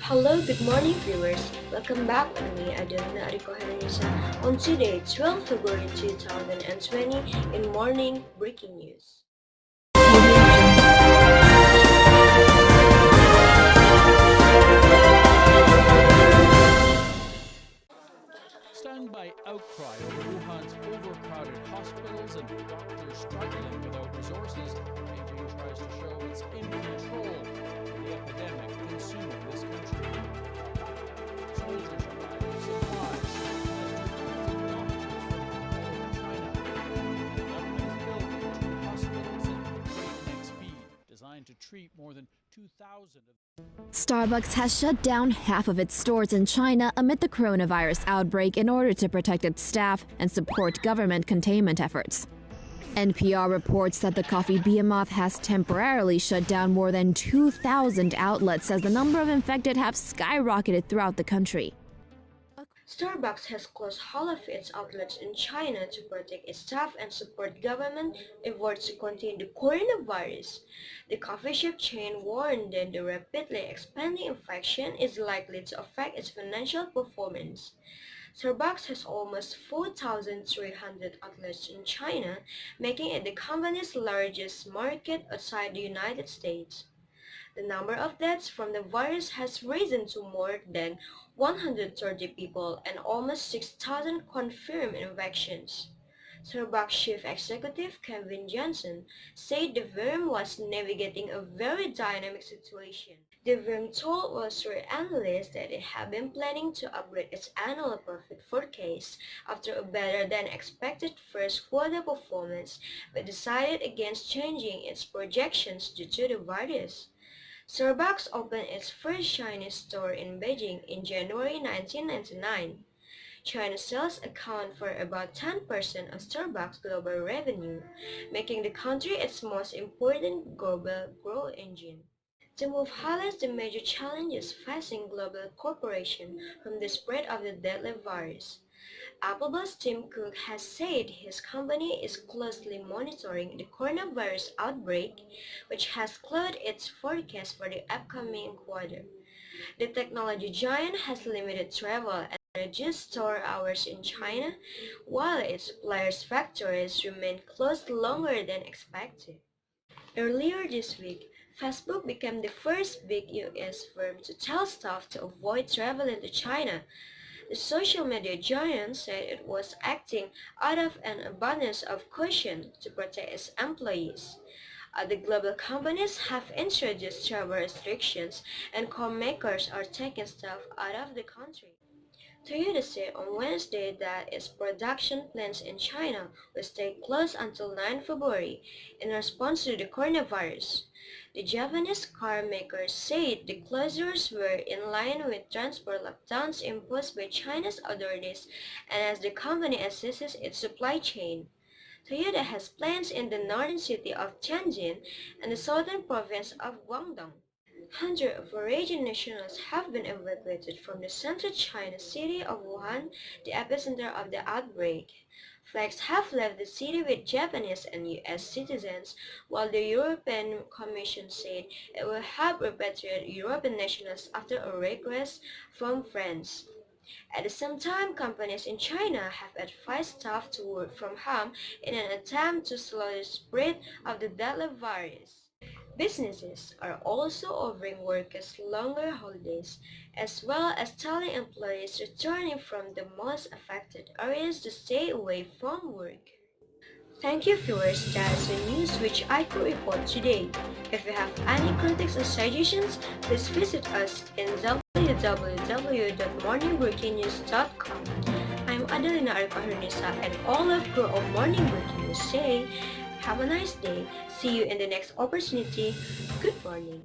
Hello, good morning viewers. Welcome back with me, Adelina Ariqoh on today, 12 February 2020 in Morning Breaking News. Stung by outcry over Wuhan's overcrowded hospitals and doctors struggling without resources, Beijing tries to show it's in control of the epidemic consuming this country. Soldiers arrive with supplies as do doctors from all over China. And the government is building two hospitals at breakneck speed, designed to treat more than 2,000 of Starbucks has shut down half of its stores in China amid the coronavirus outbreak in order to protect its staff and support government containment efforts. NPR reports that the coffee behemoth has temporarily shut down more than 2,000 outlets as the number of infected have skyrocketed throughout the country. Starbucks has closed all of its outlets in China to protect its staff and support government efforts to contain the coronavirus. The coffee shop chain warned that the rapidly expanding infection is likely to affect its financial performance. Starbucks has almost 4,300 outlets in China, making it the company's largest market outside the United States. The number of deaths from the virus has risen to more than 130 people and almost 6,000 confirmed infections. Starbucks chief executive Kevin Johnson said the firm was navigating a very dynamic situation. The firm told Wall Street analysts that it had been planning to upgrade its annual profit forecast after a better-than-expected first quarter performance, but decided against changing its projections due to the virus. Starbucks opened its first Chinese store in Beijing in January 1999. China's sales account for about 10% of Starbucks' global revenue, making the country its most important global growth engine. The move highlights the major challenges facing global corporations from the spread of the deadly virus. Apple boss Tim Cook has said his company is closely monitoring the coronavirus outbreak, which has clouded its forecast for the upcoming quarter. The technology giant has limited travel and reduced store hours in China, while its suppliers' factories remain closed longer than expected. Earlier this week, Facebook became the first big US firm to tell staff to avoid traveling to China. The social media giant said it was acting out of an abundance of caution to protect its employees. Other global companies have introduced travel restrictions, and car makers are taking staff out of the country. Toyota said on Wednesday that its production plants in China will stay closed until 9 February in response to the coronavirus. The Japanese car maker said the closures were in line with transport lockdowns imposed by China's authorities and as the company assesses its supply chain. Toyota has plants in the northern city of Tianjin and the southern province of Guangdong. Hundreds of foreign nationals have been evacuated from the central China city of Wuhan, the epicenter of the outbreak. Flights have left the city with Japanese and US citizens, while the European Commission said it will help repatriate European nationals after a request from France. At the same time, companies in China have advised staff to work from home in an attempt to slow the spread of the deadly virus. Businesses are also offering workers longer holidays, as well as telling employees returning from the most affected areas to stay away from work. Thank you viewers, that is the news which I could report today. If you have any critics or suggestions, please visit us in www.morningbreakingnews.com. I'm Adelina Ariqoh and all of crew of Morning Breaking News say, have a nice day. See you in the next opportunity. Good morning.